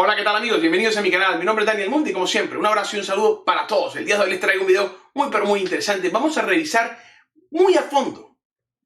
Hola, ¿qué tal amigos? Bienvenidos a mi canal. Mi nombre es Daniel Mundi y como siempre, un abrazo y un saludo para todos. El día de hoy les traigo un video muy interesante. Vamos a revisar muy a fondo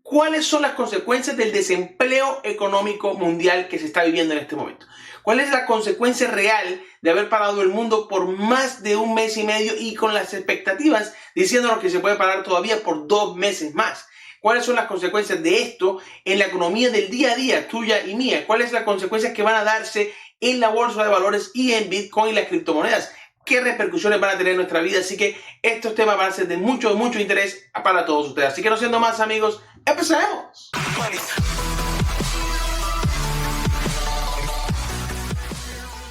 cuáles son las consecuencias del desempleo económico mundial que se está viviendo en este momento. ¿Cuál es la consecuencia real de haber parado el mundo por más de un mes y medio y con las expectativas diciéndonos que se puede parar todavía por 2 meses más? ¿Cuáles son las consecuencias de esto en la economía del día a día, tuya y mía? ¿Cuáles son las consecuencias que van a darse en la bolsa de valores y en Bitcoin y las criptomonedas? ¿Qué repercusiones van a tener en nuestra vida? Así que estos temas van a ser de mucho interés para todos ustedes. Así que no siendo más, amigos, empecemos.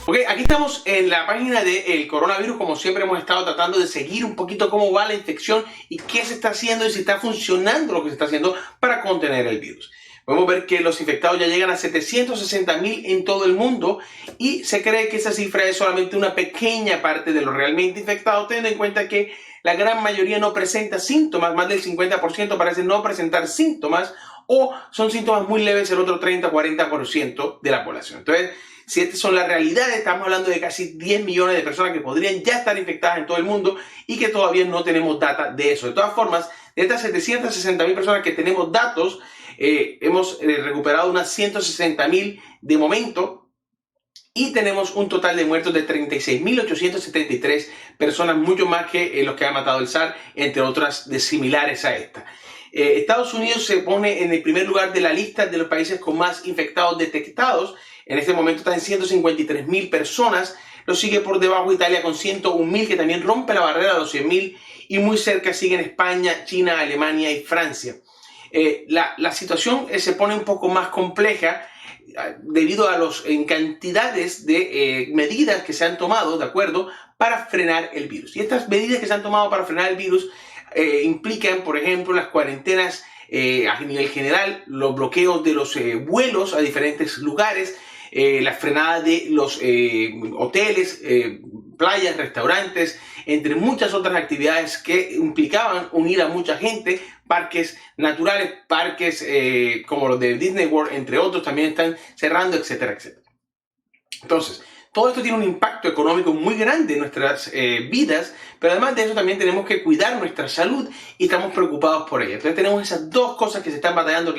Ok, aquí estamos en la página del coronavirus. Como siempre hemos estado tratando de seguir un poquito cómo va la infección y qué se está haciendo y si está funcionando lo que se está haciendo para contener el virus. Podemos ver que los infectados ya llegan a 760,000 en todo el mundo y se cree que esa cifra es solamente una pequeña parte de los realmente infectados, teniendo en cuenta que la gran mayoría no presenta síntomas, más del 50% parece no presentar síntomas o son síntomas muy leves el otro 30-40% de la población. Entonces, si estas son las realidades, estamos hablando de casi 10 millones de personas que podrían ya estar infectadas en todo el mundo y que todavía no tenemos data de eso. De todas formas, de estas 760,000 personas que tenemos datos, hemos recuperado unas 160,000 de momento y tenemos un total de muertos de 36,873 personas, mucho más que los que ha matado el SARS, entre otras de similares a esta. Estados Unidos se pone en el primer lugar de la lista de los países con más infectados detectados. En este momento están en 153,000 personas. Lo sigue por debajo Italia con 101,000, que también rompe la barrera de los 100,000. Y muy cerca siguen España, China, Alemania y Francia. La situación se pone un poco más compleja debido a las cantidades de medidas que se han tomado, ¿de acuerdo?, para frenar el virus. Y estas medidas que se han tomado para frenar el virus implican, por ejemplo, las cuarentenas a nivel general, los bloqueos de los vuelos a diferentes lugares, la frenada de los hoteles, playas, restaurantes, entre muchas otras actividades que implicaban unir a mucha gente, parques naturales, parques como los de Disney World, entre otros, también están cerrando, etcétera. Entonces, todo esto tiene un impacto económico muy grande en nuestras vidas, pero además de eso también tenemos que cuidar nuestra salud y estamos preocupados por ella. Entonces tenemos esas dos cosas que se están batallando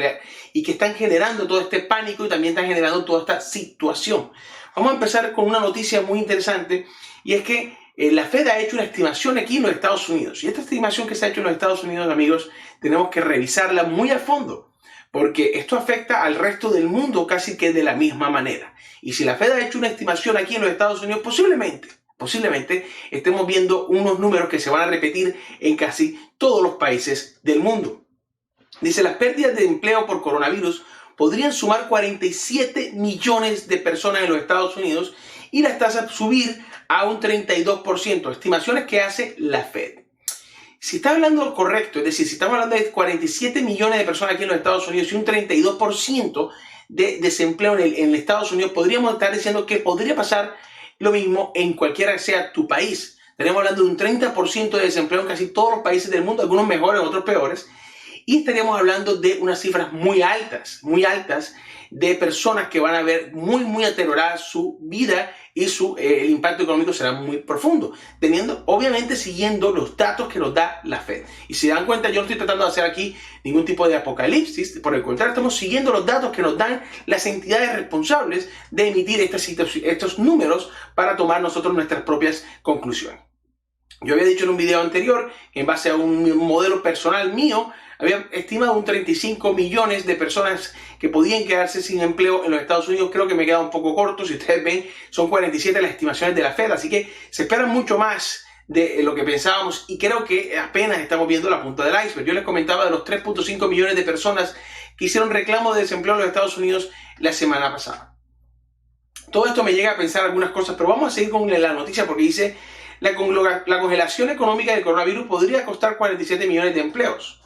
y que están generando todo este pánico y también están generando toda esta situación. Vamos a empezar con una noticia muy interesante y es que la Fed ha hecho una estimación aquí en los Estados Unidos. Y esta estimación que se ha hecho en los Estados Unidos, amigos, tenemos que revisarla muy a fondo, porque esto afecta al resto del mundo casi que de la misma manera. Y si la Fed ha hecho una estimación aquí en los Estados Unidos, posiblemente estemos viendo unos números que se van a repetir en casi todos los países del mundo. Dice, las pérdidas de empleo por coronavirus podrían sumar 47 millones de personas en los Estados Unidos y las tasas subir a un 32%, estimaciones que hace la Fed. Si está hablando lo correcto, es decir, si estamos hablando de 47 millones de personas aquí en los Estados Unidos y un 32% de desempleo en Estados Unidos, podríamos estar diciendo que podría pasar lo mismo en cualquiera que sea tu país. Estaríamos hablando de un 30% de desempleo en casi todos los países del mundo, algunos mejores, otros peores. Y estaríamos hablando de unas cifras muy altas de personas que van a ver muy aterrorada su vida y el impacto económico será muy profundo, obviamente siguiendo los datos que nos da la Fed. Y si se dan cuenta, yo no estoy tratando de hacer aquí ningún tipo de apocalipsis, por el contrario, estamos siguiendo los datos que nos dan las entidades responsables de emitir estos números para tomar nosotros nuestras propias conclusiones. Yo había dicho en un video anterior que en base a un modelo personal mío, había estimado un 35 millones de personas que podían quedarse sin empleo en los Estados Unidos. Creo que me queda un poco corto. Si ustedes ven, son 47 las estimaciones de la Fed. Así que se espera mucho más de lo que pensábamos y creo que apenas estamos viendo la punta del iceberg. Yo les comentaba de los 3.5 millones de personas que hicieron reclamo de desempleo en los Estados Unidos la semana pasada. Todo esto me llega a pensar algunas cosas, pero vamos a seguir con la noticia porque dice la congelación económica del coronavirus podría costar 47 millones de empleos.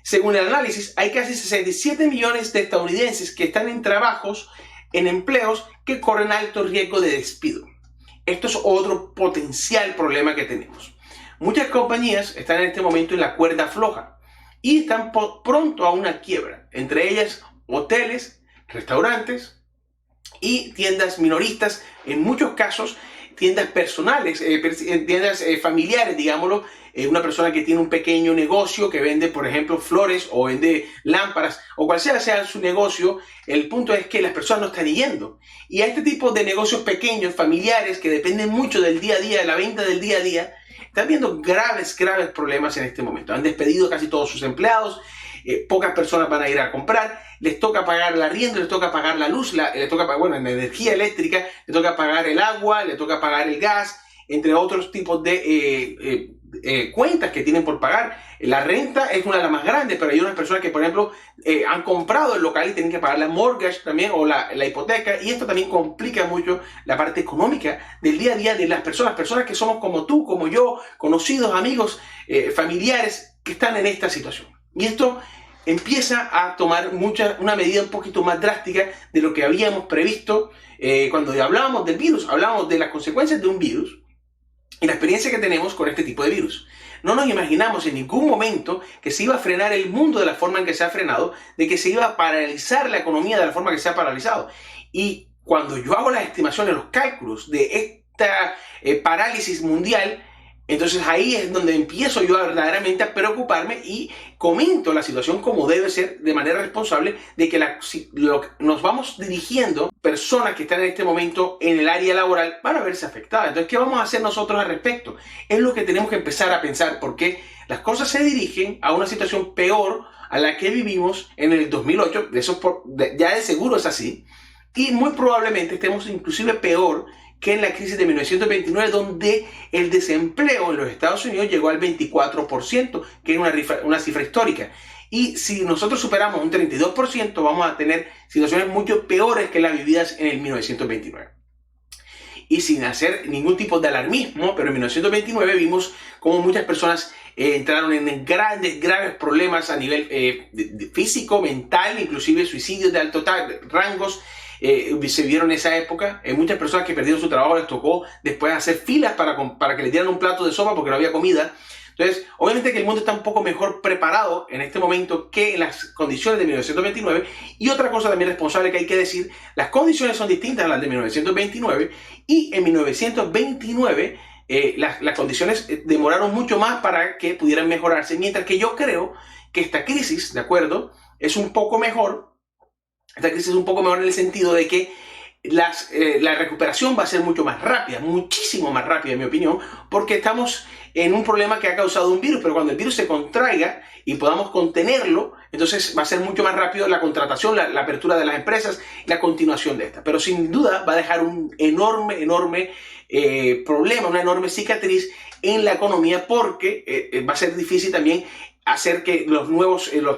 Según el análisis, hay casi 67 millones de estadounidenses que están en trabajos, en empleos que corren alto riesgo de despido. Esto es otro potencial problema que tenemos. Muchas compañías están en este momento en la cuerda floja y están pronto a una quiebra. Entre ellas, hoteles, restaurantes, y tiendas minoristas, en muchos casos tiendas personales, tiendas familiares, digámoslo, una persona que tiene un pequeño negocio que vende, por ejemplo, flores o vende lámparas o cual sea su negocio. El punto es que las personas no están yendo. Y a este tipo de negocios pequeños, familiares, que dependen mucho del día a día, de la venta del día a día, están viendo graves problemas en este momento. Han despedido casi todos sus empleados. Pocas personas van a ir a comprar, les toca pagar el arriendo, les toca pagar la luz, les toca pagar, la energía eléctrica, les toca pagar el agua, les toca pagar el gas, entre otros tipos de cuentas que tienen por pagar. La renta es una de las más grandes, pero hay unas personas que, por ejemplo, han comprado el local y tienen que pagar la mortgage también o la hipoteca, y esto también complica mucho la parte económica del día a día de las personas que somos como tú, como yo, conocidos, amigos, familiares que están en esta situación. Y esto empieza a tomar una medida un poquito más drástica de lo que habíamos previsto cuando hablábamos del virus. Hablábamos de las consecuencias de un virus y la experiencia que tenemos con este tipo de virus. No nos imaginamos en ningún momento que se iba a frenar el mundo de la forma en que se ha frenado, de que se iba a paralizar la economía de la forma que se ha paralizado. Y cuando yo hago las estimaciones, los cálculos de esta parálisis mundial, entonces ahí es donde empiezo yo verdaderamente a preocuparme y comento la situación como debe ser, de manera responsable, de que nos vamos dirigiendo, personas que están en este momento en el área laboral van a verse afectadas. Entonces, ¿qué vamos a hacer nosotros al respecto? Es lo que tenemos que empezar a pensar, porque las cosas se dirigen a una situación peor a la que vivimos en el 2008, ya de seguro es así, y muy probablemente estemos inclusive peor que en la crisis de 1929, donde el desempleo en los Estados Unidos llegó al 24%, que es una cifra histórica. Y si nosotros superamos un 32%, vamos a tener situaciones mucho peores que las vividas en el 1929. Y sin hacer ningún tipo de alarmismo, pero en 1929 vimos cómo muchas personas entraron en graves problemas a nivel físico, mental, inclusive suicidios de altos rangos. Se vieron en esa época. Muchas personas que perdieron su trabajo les tocó después hacer filas para que les dieran un plato de sopa porque no había comida. Entonces, obviamente que el mundo está un poco mejor preparado en este momento que en las condiciones de 1929. Y otra cosa también responsable que hay que decir, las condiciones son distintas a las de 1929, y en 1929 las condiciones demoraron mucho más para que pudieran mejorarse, mientras que yo creo que esta crisis, ¿de acuerdo?, es un poco mejor. Esta crisis es un poco mejor en el sentido de que la recuperación va a ser mucho más rápida, muchísimo más rápida en mi opinión, porque estamos en un problema que ha causado un virus, pero cuando el virus se contraiga y podamos contenerlo, entonces va a ser mucho más rápido la contratación, la apertura de las empresas y la continuación de esta. Pero sin duda va a dejar un enorme problema, una enorme cicatriz en la economía, porque va a ser difícil también hacer que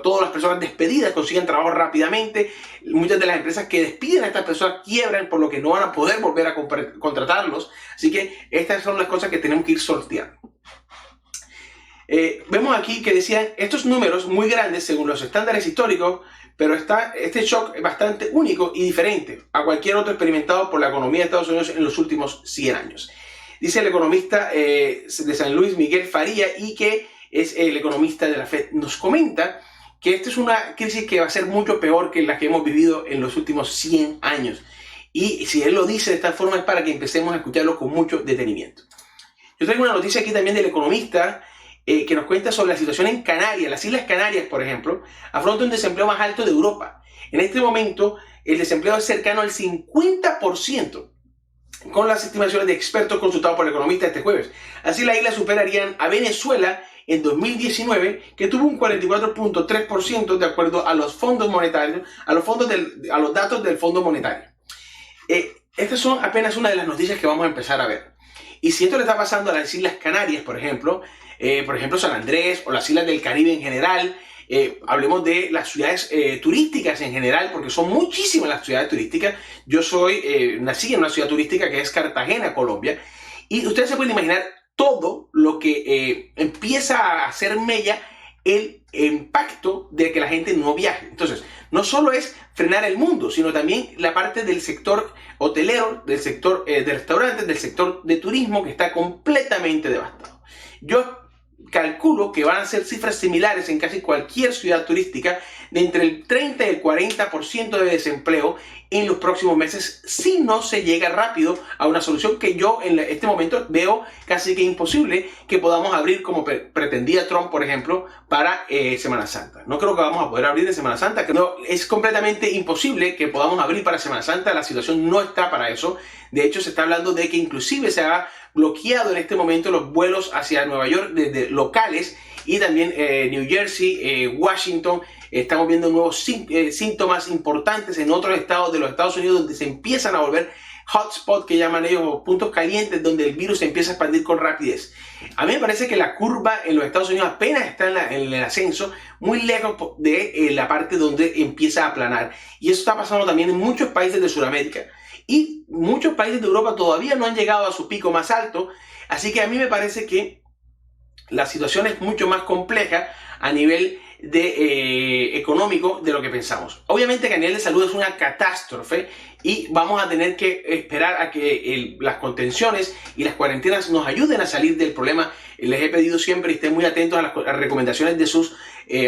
todas las personas despedidas consigan trabajo rápidamente. Muchas de las empresas que despiden a estas personas quiebran, por lo que no van a poder volver a contratarlos. Así que estas son las cosas que tenemos que ir sorteando. Vemos aquí que decían estos números muy grandes según los estándares históricos, pero este shock es bastante único y diferente a cualquier otro experimentado por la economía de Estados Unidos en los últimos 100 años. Dice el economista de San Luis, Miguel Faría, y que es el economista de la Fed, nos comenta que esta es una crisis que va a ser mucho peor que la que hemos vivido en los últimos 100 años. Y si él lo dice de esta forma es para que empecemos a escucharlo con mucho detenimiento. Yo traigo una noticia aquí también del economista que nos cuenta sobre la situación en Canarias. Las Islas Canarias, por ejemplo, afrontan un desempleo más alto de Europa. En este momento, el desempleo es cercano al 50%. Con las estimaciones de expertos consultados por el economista este jueves. Así, las islas superarían a Venezuela en 2019, que tuvo un 44.3% de acuerdo a los fondos monetarios, a los datos del Fondo Monetario. Estas son apenas una de las noticias que vamos a empezar a ver. Y si esto le está pasando a las Islas Canarias, por ejemplo San Andrés o las islas del Caribe en general, hablemos de las ciudades turísticas en general, porque son muchísimas las ciudades turísticas. Yo nací en una ciudad turística que es Cartagena, Colombia, y ustedes se pueden imaginar todo lo que empieza a hacer mella el impacto de que la gente no viaje. Entonces, no solo es frenar el mundo, sino también la parte del sector hotelero, del sector de restaurantes, del sector de turismo, que está completamente devastado. Yo calculo que van a ser cifras similares en casi cualquier ciudad turística, de entre el 30 y el 40% de desempleo en los próximos meses, si no se llega rápido a una solución que yo en este momento veo casi que imposible que podamos abrir como pretendía Trump, por ejemplo, para Semana Santa. No creo que vamos a poder abrir en Semana Santa, que no, es completamente imposible que podamos abrir para Semana Santa, la situación no está para eso. De hecho, se está hablando de que inclusive se ha bloqueado en este momento los vuelos hacia Nueva York desde locales, y también New Jersey, Washington. Estamos viendo nuevos síntomas importantes en otros estados de los Estados Unidos, donde se empiezan a volver hotspot, que llaman ellos, puntos calientes, donde el virus se empieza a expandir con rapidez. A mí me parece que la curva en los Estados Unidos apenas está en el ascenso, muy lejos de la parte donde empieza a aplanar. Y eso está pasando también en muchos países de Sudamérica. Y muchos países de Europa todavía no han llegado a su pico más alto. Así que a mí me parece que la situación es mucho más compleja a nivel económico de lo que pensamos. Obviamente que a nivel de salud es una catástrofe y vamos a tener que esperar a que las contenciones y las cuarentenas nos ayuden a salir del problema. Les he pedido siempre y estén muy atentos a las recomendaciones de sus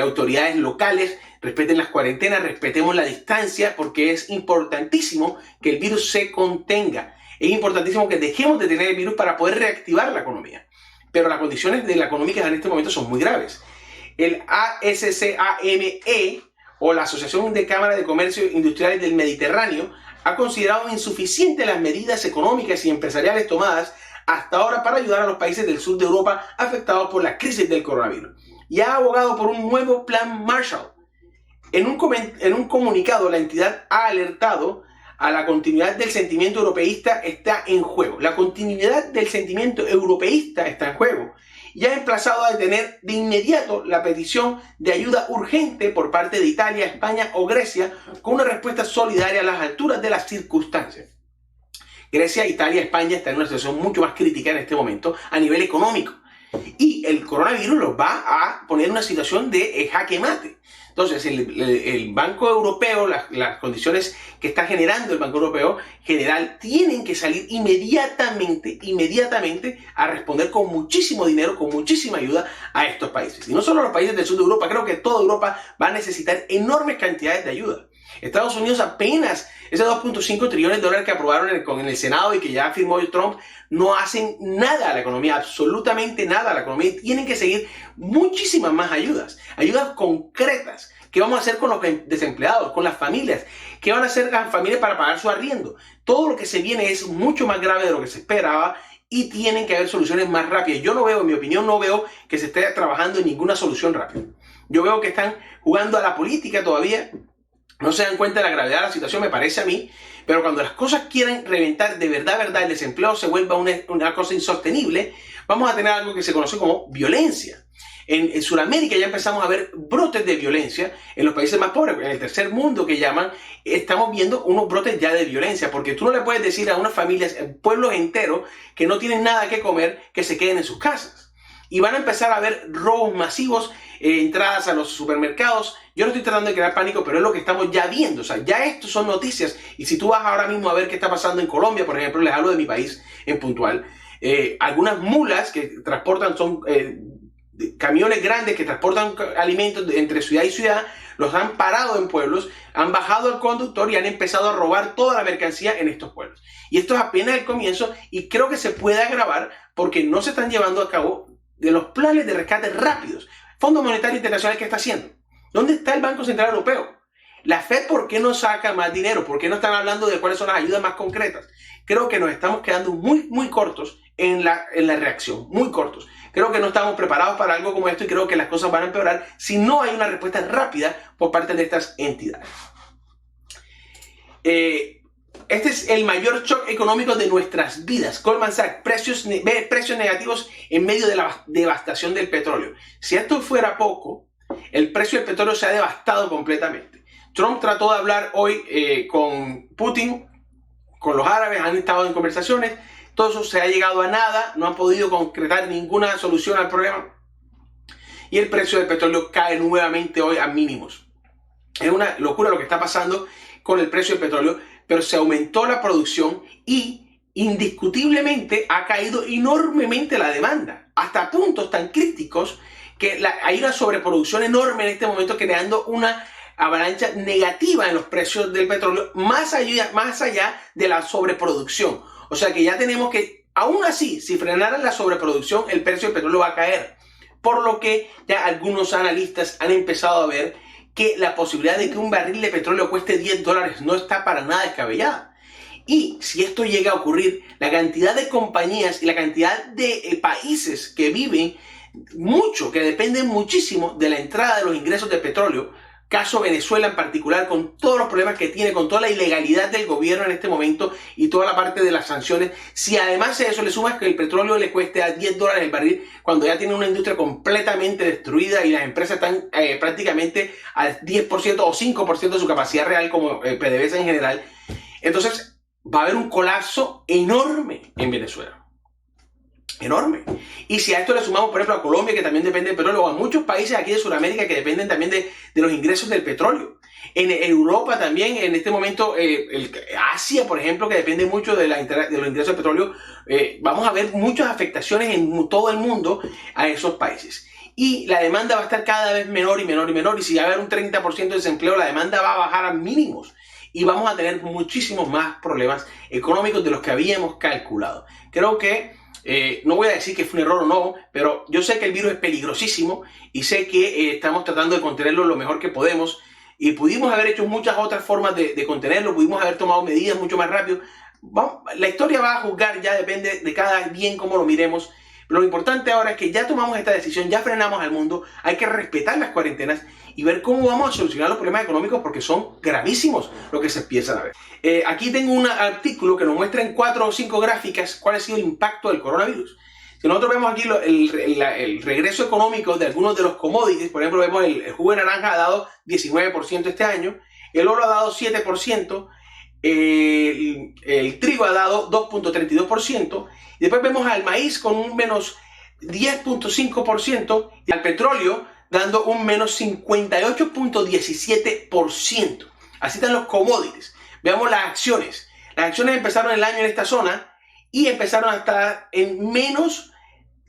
autoridades locales. Respeten las cuarentenas, respetemos la distancia, porque es importantísimo que el virus se contenga. Es importantísimo que dejemos de tener el virus para poder reactivar la economía. Pero las condiciones de la económica en este momento son muy graves. El ASCAME, o la Asociación de Cámaras de Comercio Industriales del Mediterráneo, ha considerado insuficientes las medidas económicas y empresariales tomadas hasta ahora para ayudar a los países del sur de Europa afectados por la crisis del coronavirus, y ha abogado por un nuevo plan Marshall. En un comunicado, la entidad ha alertado a la continuidad del sentimiento europeísta está en juego. La continuidad del sentimiento europeísta está en juego, y ha emplazado a detener de inmediato la petición de ayuda urgente por parte de Italia, España o Grecia, con una respuesta solidaria a las alturas de las circunstancias. Grecia, Italia, España están en una situación mucho más crítica en este momento a nivel económico, y el coronavirus los va a poner en una situación de jaque mate. Entonces, el Banco Europeo, las condiciones que está generando el Banco Europeo General, tienen que salir inmediatamente a responder con muchísimo dinero, con muchísima ayuda a estos países. Y no solo los países del sur de Europa, creo que toda Europa va a necesitar enormes cantidades de ayuda. Estados Unidos apenas, esos 2.5 trillones de dólares que aprobaron en el Senado y que ya firmó Trump, no hacen nada a la economía, absolutamente nada a la economía. Y tienen que seguir muchísimas más ayudas concretas. ¿Qué vamos a hacer con los desempleados, con las familias? ¿Qué van a hacer las familias para pagar su arriendo? Todo lo que se viene es mucho más grave de lo que se esperaba, y tienen que haber soluciones más rápidas. Yo no veo, en mi opinión, no veo que se esté trabajando en ninguna solución rápida. Yo veo que están jugando a la política todavía. No se dan cuenta de la gravedad de la situación, me parece a mí, pero cuando las cosas quieren reventar de verdad, el desempleo se vuelva una cosa insostenible, vamos a tener algo que se conoce como violencia. En Sudamérica ya empezamos a ver brotes de violencia en los países más pobres, en el tercer mundo que llaman, estamos viendo unos brotes ya de violencia, porque tú no le puedes decir a unas familias, pueblos enteros, que no tienen nada que comer, que se queden en sus casas. Y van a empezar a haber robos masivos, entradas a los supermercados. Yo no estoy tratando de crear pánico, pero es lo que estamos ya viendo. O sea, ya esto son noticias. Y si tú vas ahora mismo a ver qué está pasando en Colombia, por ejemplo, les hablo de mi país en puntual. Algunas mulas que transportan, son camiones grandes que transportan alimentos entre ciudad y ciudad, los han parado en pueblos, han bajado al conductor y han empezado a robar toda la mercancía en estos pueblos. Y esto es apenas el comienzo, y creo que se puede agravar porque no se están llevando a cabo de los planes de rescate rápidos. Fondo Monetario Internacional, ¿qué está haciendo? ¿Dónde está el Banco Central Europeo? La Fed, ¿por qué no saca más dinero? ¿Por qué no están hablando de cuáles son las ayudas más concretas? Creo que nos estamos quedando muy cortos en la reacción, muy cortos. Creo que no estamos preparados para algo como esto, y creo que las cosas van a empeorar si no hay una respuesta rápida por parte de estas entidades. Este es el mayor shock económico de nuestras vidas. Goldman Sachs, precios negativos en medio de la devastación del petróleo. Si esto fuera poco, el precio del petróleo se ha devastado completamente. Trump trató de hablar hoy con Putin, con los árabes, han estado en conversaciones. Todo eso se ha llegado a nada, no han podido concretar ninguna solución al problema. Y el precio del petróleo cae nuevamente hoy a mínimos. Es una locura lo que está pasando con el precio del petróleo, pero se aumentó la producción y indiscutiblemente ha caído enormemente la demanda, hasta puntos tan críticos que hay una sobreproducción enorme en este momento, creando una avalancha negativa en los precios del petróleo, más allá de la sobreproducción. O sea que ya tenemos que, aún así, si frenaran la sobreproducción, el precio del petróleo va a caer. Por lo que ya algunos analistas han empezado a ver que la posibilidad de que un barril de petróleo cueste $10 no está para nada descabellada. Y si esto llega a ocurrir, la cantidad de compañías y la cantidad de países que viven mucho, que dependen muchísimo de la entrada de los ingresos de petróleo, caso Venezuela en particular, con todos los problemas que tiene, con toda la ilegalidad del gobierno en este momento y toda la parte de las sanciones, si además a eso le sumas que el petróleo le cueste a $10 el barril, cuando ya tiene una industria completamente destruida y las empresas están prácticamente al 10% o 5% de su capacidad real, como PDVSA en general, entonces va a haber un colapso enorme en Venezuela. Enorme. Y si a esto le sumamos, por ejemplo, a Colombia, que también depende del petróleo, o a muchos países aquí de Sudamérica que dependen también de los ingresos del petróleo. En Europa también, en este momento, Asia, por ejemplo, que depende mucho de los ingresos del petróleo, vamos a ver muchas afectaciones en todo el mundo a esos países. Y la demanda va a estar cada vez menor y menor y menor. Y si va a haber un 30% de desempleo, la demanda va a bajar a mínimos. Y vamos a tener muchísimos más problemas económicos de los que habíamos calculado. Creo que no voy a decir que fue un error o no, pero yo sé que el virus es peligrosísimo y sé que estamos tratando de contenerlo lo mejor que podemos y pudimos haber hecho muchas otras formas de contenerlo, pudimos haber tomado medidas mucho más rápido. La historia va a juzgar, ya depende de cada bien cómo lo miremos. Lo importante ahora es que ya tomamos esta decisión, ya frenamos al mundo, hay que respetar las cuarentenas y ver cómo vamos a solucionar los problemas económicos porque son gravísimos lo que se empiezan a ver. Aquí tengo un artículo que nos muestra en 4 o 5 gráficas cuál ha sido el impacto del coronavirus. Si nosotros vemos aquí el regreso económico de algunos de los commodities, por ejemplo, vemos el jugo de naranja ha dado 19% este año, el oro ha dado 7%, el trigo ha dado 2.32%, y después vemos al maíz con un menos 10.5% y al petróleo dando un menos 58.17%. Así están los commodities. Veamos las acciones. Las acciones empezaron el año en esta zona y empezaron a estar en menos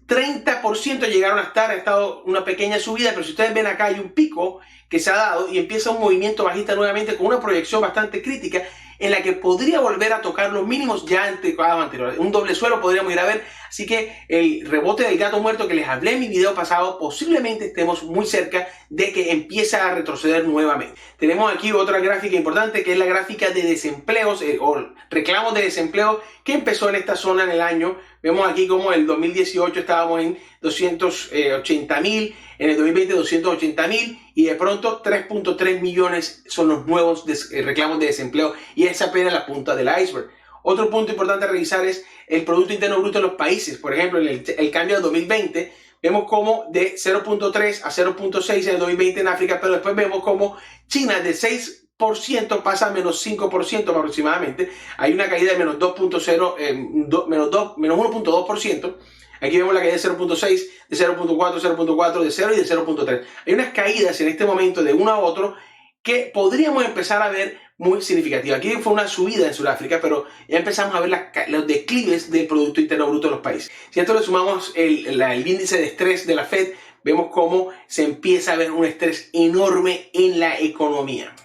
30%, llegaron a estar, ha estado una pequeña subida, pero si ustedes ven acá hay un pico que se ha dado y empieza un movimiento bajista nuevamente con una proyección bastante crítica en la que podría volver a tocar los mínimos ya anteriores. Un doble suelo podríamos ir a ver, así que el rebote del gato muerto que les hablé en mi video pasado, posiblemente estemos muy cerca de que empiece a retroceder nuevamente. Tenemos aquí otra gráfica importante que es la gráfica de desempleos o reclamos de desempleo que empezó en esta zona en el año. Vemos aquí como en el 2018 estábamos en 280.000, en el 2020 280.000 y de pronto 3.3 millones son los nuevos reclamos de desempleo y es apenas la punta del iceberg. Otro punto importante a revisar es el Producto Interno Bruto de los países. Por ejemplo, en el cambio del 2020 vemos como de 0.3 a 0.6 en el 2020 en África, pero después vemos como China de 6% pasa a menos 5% aproximadamente. Hay una caída de menos 2.0, menos 1.2%. Aquí vemos la caída de 0.6, de 0.4, 0.4, de 0 y de 0.3. Hay unas caídas en este momento de uno a otro que podríamos empezar a ver muy significativas. Aquí fue una subida en Sudáfrica, pero ya empezamos a ver los declives del Producto Interno Bruto de los países. Si a esto le sumamos el índice de estrés de la Fed, vemos cómo se empieza a ver un estrés enorme en la economía.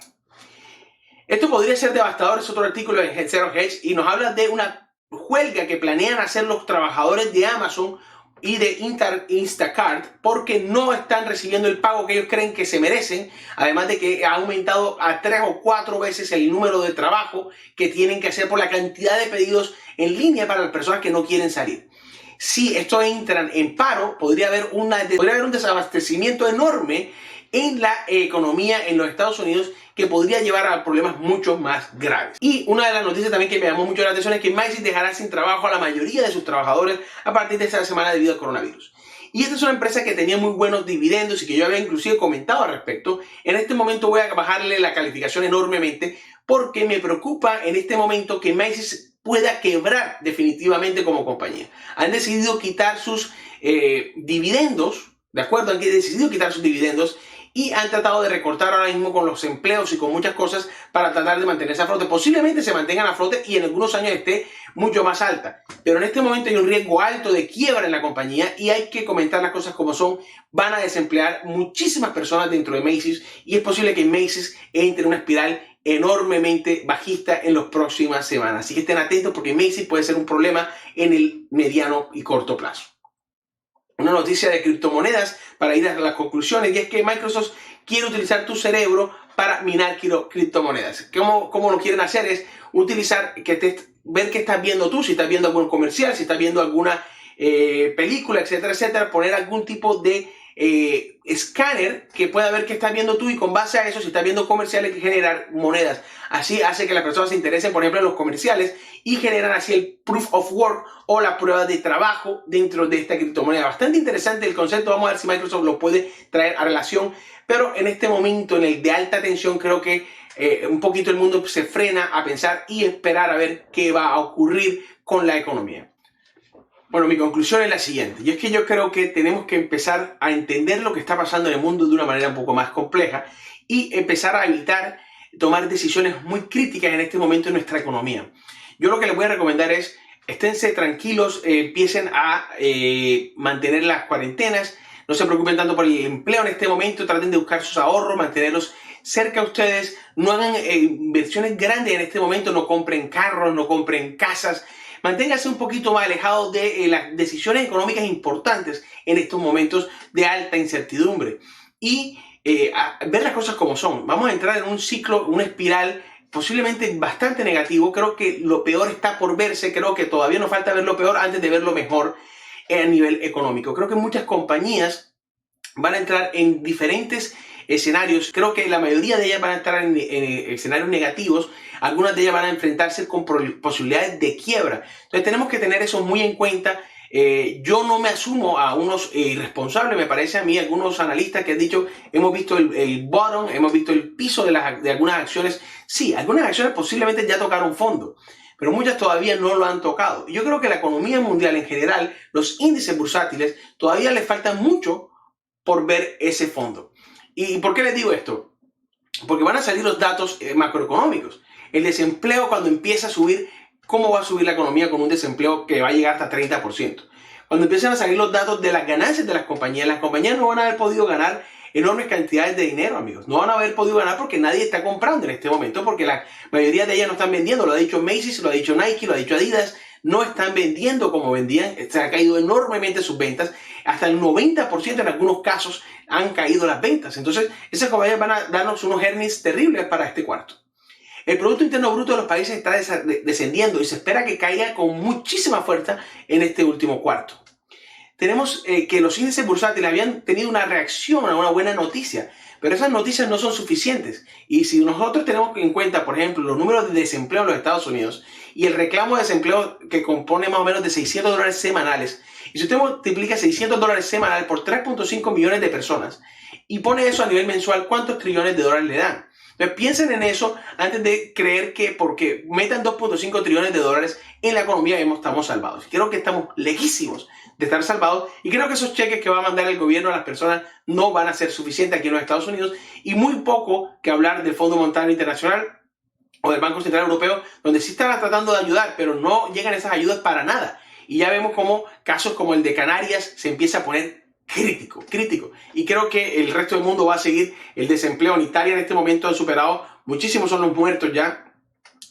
Esto podría ser devastador, es otro artículo en Zero Hedge y nos habla de una huelga que planean hacer los trabajadores de Amazon y de Instacart porque no están recibiendo el pago que ellos creen que se merecen, además de que ha aumentado a 3 o 4 veces el número de trabajo que tienen que hacer por la cantidad de pedidos en línea para las personas que no quieren salir. Si estos entran en paro, podría haber un desabastecimiento enorme en la economía en los Estados Unidos que podría llevar a problemas mucho más graves. Y una de las noticias también que me llamó mucho la atención es que Macy's dejará sin trabajo a la mayoría de sus trabajadores a partir de esta semana debido al coronavirus. Y esta es una empresa que tenía muy buenos dividendos y que yo había inclusive comentado al respecto. En este momento voy a bajarle la calificación enormemente porque me preocupa en este momento que Macy's pueda quebrar definitivamente como compañía. Han decidido quitar sus dividendos, ¿de acuerdo? Han decidido quitar sus dividendos y han tratado de recortar ahora mismo con los empleos y con muchas cosas para tratar de mantenerse a flote. Posiblemente se mantengan a flote y en algunos años esté mucho más alta, pero en este momento hay un riesgo alto de quiebra en la compañía y hay que comentar las cosas como son. Van a desemplear muchísimas personas dentro de Macy's y es posible que Macy's entre en una espiral enormemente bajista en las próximas semanas. Así que estén atentos porque Macy's puede ser un problema en el mediano y corto plazo. Una noticia de criptomonedas para ir a las conclusiones, y es que Microsoft quiere utilizar tu cerebro para minar criptomonedas. ¿Cómo lo quieren hacer? Es utilizar, ver qué estás viendo tú, si estás viendo algún comercial, si estás viendo alguna película, etcétera, etcétera, poner algún tipo de escáner que pueda ver qué estás viendo tú y con base a eso, si estás viendo comerciales, generar monedas. Así hace que las personas se interesen, por ejemplo, en los comerciales y generan así el proof of work o la prueba de trabajo dentro de esta criptomoneda. Bastante interesante el concepto. Vamos a ver si Microsoft lo puede traer a relación, pero en este momento, en el de alta tensión, creo que un poquito el mundo se frena a pensar y esperar a ver qué va a ocurrir con la economía. Bueno, mi conclusión es la siguiente, y es que yo creo que tenemos que empezar a entender lo que está pasando en el mundo de una manera un poco más compleja y empezar a evitar tomar decisiones muy críticas en este momento en nuestra economía. Yo lo que les voy a recomendar es, esténse tranquilos, empiecen a mantener las cuarentenas, no se preocupen tanto por el empleo en este momento, traten de buscar sus ahorros, mantenerlos cerca a ustedes, no hagan inversiones grandes en este momento, no compren carros, no compren casas. Manténgase un poquito más alejado de las decisiones económicas importantes en estos momentos de alta incertidumbre y ver las cosas como son. Vamos a entrar en un ciclo, una espiral posiblemente bastante negativo. Creo que lo peor está por verse. Creo que todavía nos falta ver lo peor antes de ver lo mejor a nivel económico. Creo que muchas compañías van a entrar en diferentes escenarios. Creo que la mayoría de ellas van a estar en escenarios negativos. Algunas de ellas van a enfrentarse con posibilidades de quiebra. Entonces tenemos que tener eso muy en cuenta. Yo no me asumo a unos irresponsables, me parece a mí, algunos analistas que han dicho, hemos visto el bottom, hemos visto el piso de algunas acciones. Sí, algunas acciones posiblemente ya tocaron fondo, pero muchas todavía no lo han tocado. Yo creo que la economía mundial en general, los índices bursátiles, todavía les falta mucho por ver ese fondo. ¿Y por qué les digo esto? Porque van a salir los datos macroeconómicos. El desempleo, cuando empieza a subir, ¿cómo va a subir la economía con un desempleo que va a llegar hasta 30%? Cuando empiezan a salir los datos de las ganancias de las compañías no van a haber podido ganar enormes cantidades de dinero, amigos. No van a haber podido ganar porque nadie está comprando en este momento, porque la mayoría de ellas no están vendiendo. Lo ha dicho Macy's, lo ha dicho Nike, lo ha dicho Adidas. No están vendiendo como vendían. Se ha caído enormemente sus ventas. Hasta el 90% en algunos casos han caído las ventas. Entonces, esas compañías van a darnos unos earnings terribles para este cuarto. El Producto Interno Bruto de los países está descendiendo y se espera que caiga con muchísima fuerza en este último cuarto. Tenemos que los índices bursátiles habían tenido una reacción a una buena noticia, pero esas noticias no son suficientes. Y si nosotros tenemos en cuenta, por ejemplo, los números de desempleo en los Estados Unidos y el reclamo de desempleo que compone más o menos de $600 semanales, y si usted multiplica $600 semanal por 3.5 millones de personas y pone eso a nivel mensual, ¿cuántos trillones de dólares le dan? Entonces piensen en eso antes de creer que porque metan 2.5 trillones de dólares en la economía estamos salvados. Creo que estamos lejísimos de estar salvados y creo que esos cheques que va a mandar el gobierno a las personas no van a ser suficientes aquí en los Estados Unidos y muy poco que hablar del Fondo Monetario Internacional o del Banco Central Europeo, donde sí están tratando de ayudar, pero no llegan esas ayudas para nada. Y ya vemos cómo casos como el de Canarias se empieza a poner crítico. Y creo que el resto del mundo va a seguir el desempleo. En Italia en este momento han superado, muchísimos son los muertos ya,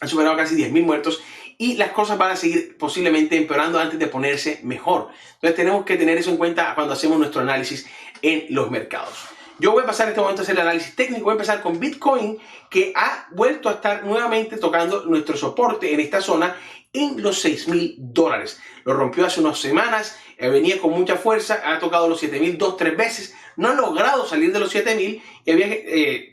han superado casi 10.000 muertos y las cosas van a seguir posiblemente empeorando antes de ponerse mejor. Entonces tenemos que tener eso en cuenta cuando hacemos nuestro análisis en los mercados. Yo voy a pasar en este momento a hacer el análisis técnico. Voy a empezar con Bitcoin, que ha vuelto a estar nuevamente tocando nuestro soporte en esta zona en los $6.000. Lo rompió hace unas semanas, venía con mucha fuerza, ha tocado los 7.000 2-3 veces, no ha logrado salir de los 7.000 y había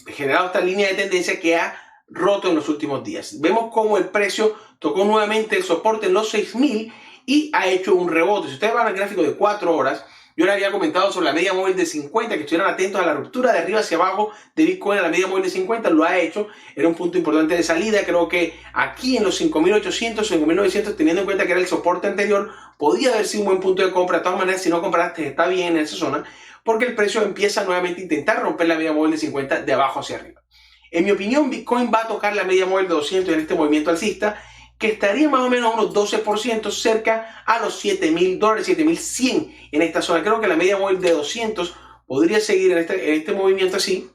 generado esta línea de tendencia que ha roto en los últimos días. Vemos cómo el precio tocó nuevamente el soporte en los 6.000 y ha hecho un rebote. Si ustedes van al gráfico de 4 horas, Yo les había comentado sobre la media móvil de 50, que estuvieran atentos a la ruptura de arriba hacia abajo de Bitcoin a la media móvil de 50, lo ha hecho, era un punto importante de salida. Creo que aquí en los 5.800, 5.900, teniendo en cuenta que era el soporte anterior, podía haber sido un buen punto de compra. De todas maneras, si no compraste, está bien en esa zona, porque el precio empieza nuevamente a intentar romper la media móvil de 50 de abajo hacia arriba. En mi opinión, Bitcoin va a tocar la media móvil de 200 en este movimiento alcista, que estaría más o menos unos 12% cerca a los $7.000, 7.100 en esta zona. Creo que la media móvil de 200 podría seguir en este movimiento así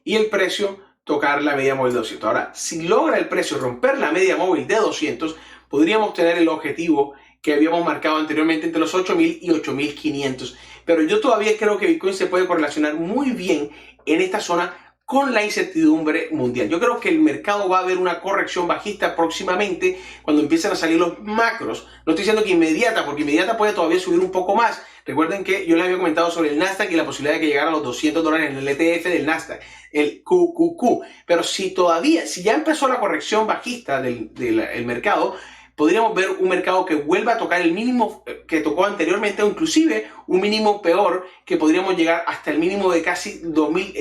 y el precio tocar la media móvil de 200. Ahora, si logra el precio romper la media móvil de 200, podríamos tener el objetivo que habíamos marcado anteriormente entre los 8.000 y 8.500. Pero yo todavía creo que Bitcoin se puede correlacionar muy bien en esta zona con la incertidumbre mundial. Yo creo que el mercado va a ver una corrección bajista próximamente cuando empiecen a salir los macros. No estoy diciendo que inmediata, porque inmediata puede todavía subir un poco más. Recuerden que yo les había comentado sobre el Nasdaq y la posibilidad de que llegara a los $200 en el ETF del Nasdaq, el QQQ. Pero si ya empezó la corrección bajista del mercado, podríamos ver un mercado que vuelva a tocar el mínimo que tocó anteriormente, o inclusive un mínimo peor, que podríamos llegar hasta el mínimo de casi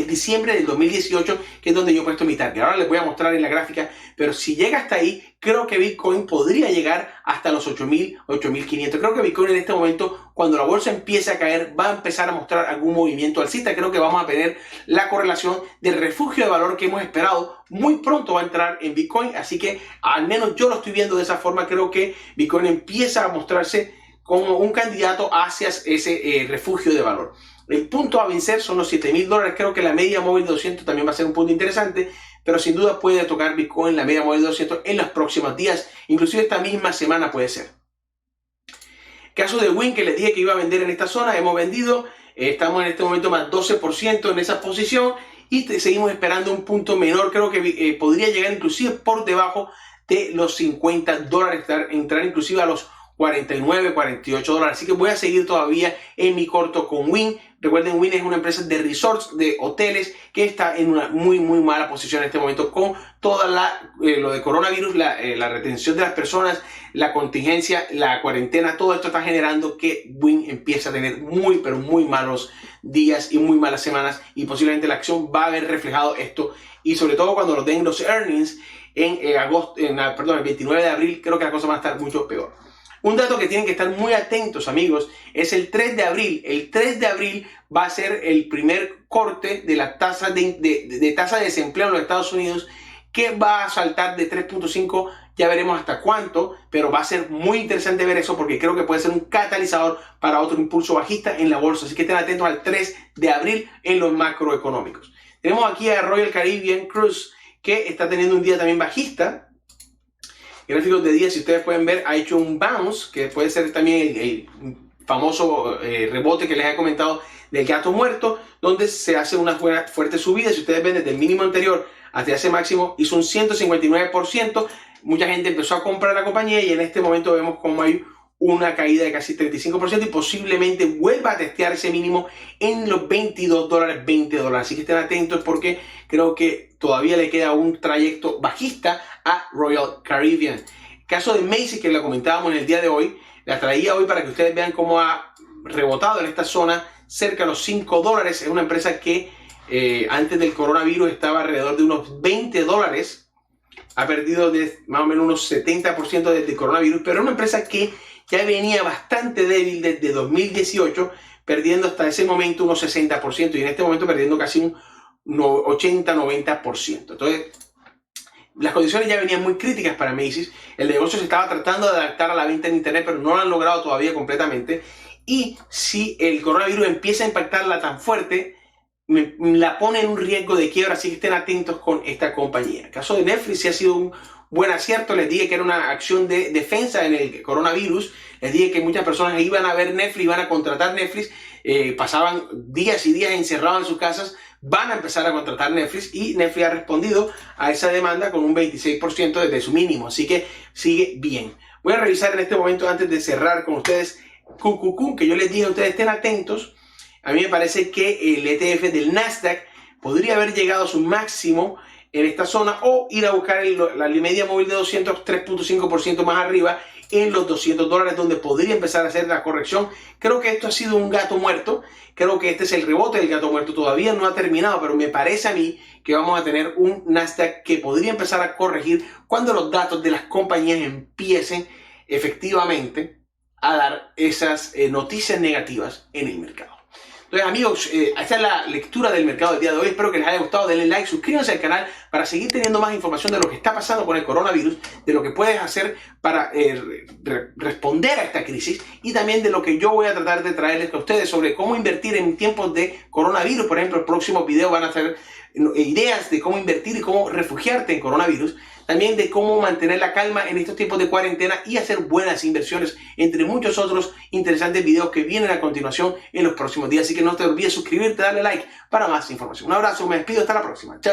diciembre del 2018, que es donde yo he puesto mi target. Ahora les voy a mostrar en la gráfica, pero si llega hasta ahí, creo que Bitcoin podría llegar hasta los 8.000, 8.500. Creo que Bitcoin en este momento, cuando la bolsa empiece a caer, va a empezar a mostrar algún movimiento alcista. Creo que vamos a tener la correlación del refugio de valor que hemos esperado. Muy pronto va a entrar en Bitcoin, así que al menos yo lo estoy viendo de esa forma. Creo que Bitcoin empieza a mostrarse como un candidato hacia ese refugio de valor. El punto a vencer son los $7.000. Creo que la media móvil de 200 también va a ser un punto interesante, pero sin duda puede tocar Bitcoin la media móvil de 200 en los próximos días, inclusive esta misma semana puede ser. Caso de Win, que les dije que iba a vender en esta zona, hemos vendido, estamos en este momento más 12% en esa posición y seguimos esperando un punto menor. Creo que podría llegar inclusive por debajo de los $50, entrar inclusive a los 49, 48 dólares. Así que voy a seguir todavía en mi corto con Win. Recuerden, Win es una empresa de resorts, de hoteles, que está en una muy mala posición en este momento con toda lo de coronavirus, la retención de las personas, la contingencia, la cuarentena. Todo esto está generando que Win empiece a tener pero muy malos días y muy malas semanas, y posiblemente la acción va a haber reflejado esto, y sobre todo cuando nos den los earnings en el 29 de abril, creo que la cosa va a estar mucho peor. Un dato que tienen que estar muy atentos, amigos, es el 3 de abril. El 3 de abril va a ser el primer corte de la tasa de tasa de desempleo en los Estados Unidos, que va a saltar de 3.5, ya veremos hasta cuánto, pero va a ser muy interesante ver eso, porque creo que puede ser un catalizador para otro impulso bajista en la bolsa. Así que estén atentos al 3 de abril en los macroeconómicos. Tenemos aquí a Royal Caribbean Cruise, que está teniendo un día también bajista. Gráficos de día, si ustedes pueden ver, ha hecho un bounce, que puede ser también el famoso rebote que les he comentado del gato muerto, donde se hace una fuerte subida. Si ustedes ven, desde el mínimo anterior hasta ese máximo hizo un 159%. Mucha gente empezó a comprar la compañía y en este momento vemos como hay una caída de casi 35% y posiblemente vuelva a testear ese mínimo en los $22, 20 dólares. Así que estén atentos, porque creo que todavía le queda un trayecto bajista a Royal Caribbean. Caso de Macy's, que la comentábamos en el día de hoy, la traía hoy para que ustedes vean cómo ha rebotado en esta zona cerca de los $5. Es una empresa que antes del coronavirus estaba alrededor de unos $20. Ha perdido más o menos unos 70% desde el coronavirus, pero es una empresa que ya venía bastante débil desde 2018, perdiendo hasta ese momento unos 60%, y en este momento perdiendo casi un 80-90%. Entonces, las condiciones ya venían muy críticas para Macy's. El negocio se estaba tratando de adaptar a la venta en internet, pero no lo han logrado todavía completamente. Y si el coronavirus empieza a impactarla tan fuerte, la pone en un riesgo de quiebra. Así que estén atentos con esta compañía. El caso de Netflix sí ha sido un buen acierto. Les dije que era una acción de defensa en el coronavirus. Les dije que muchas personas iban a ver Netflix, iban a contratar Netflix, pasaban días y días encerrados en sus casas, van a empezar a contratar Netflix, y Netflix ha respondido a esa demanda con un 26% desde su mínimo, así que sigue bien. Voy a revisar en este momento, antes de cerrar con ustedes, QQQ, que yo les dije a ustedes estén atentos. A mí me parece que el ETF del Nasdaq podría haber llegado a su máximo en esta zona, o ir a buscar la media móvil de 200, 3.5% más arriba en los $200, donde podría empezar a hacer la corrección. Creo que esto ha sido un gato muerto. Creo que este es el rebote del gato muerto. Todavía no ha terminado, pero me parece a mí que vamos a tener un Nasdaq que podría empezar a corregir cuando los datos de las compañías empiecen efectivamente a dar esas noticias negativas en el mercado. Entonces, amigos, esta es la lectura del mercado del día de hoy. Espero que les haya gustado. Denle like, suscríbanse al canal para seguir teniendo más información de lo que está pasando con el coronavirus, de lo que puedes hacer para responder a esta crisis y también de lo que yo voy a tratar de traerles a ustedes sobre cómo invertir en tiempos de coronavirus. Por ejemplo, el próximo video van a ser ideas de cómo invertir y cómo refugiarte en coronavirus. También de cómo mantener la calma en estos tiempos de cuarentena y hacer buenas inversiones, entre muchos otros interesantes videos que vienen a continuación en los próximos días. Así que no te olvides suscribirte, darle like para más información. Un abrazo, me despido, hasta la próxima. Chao.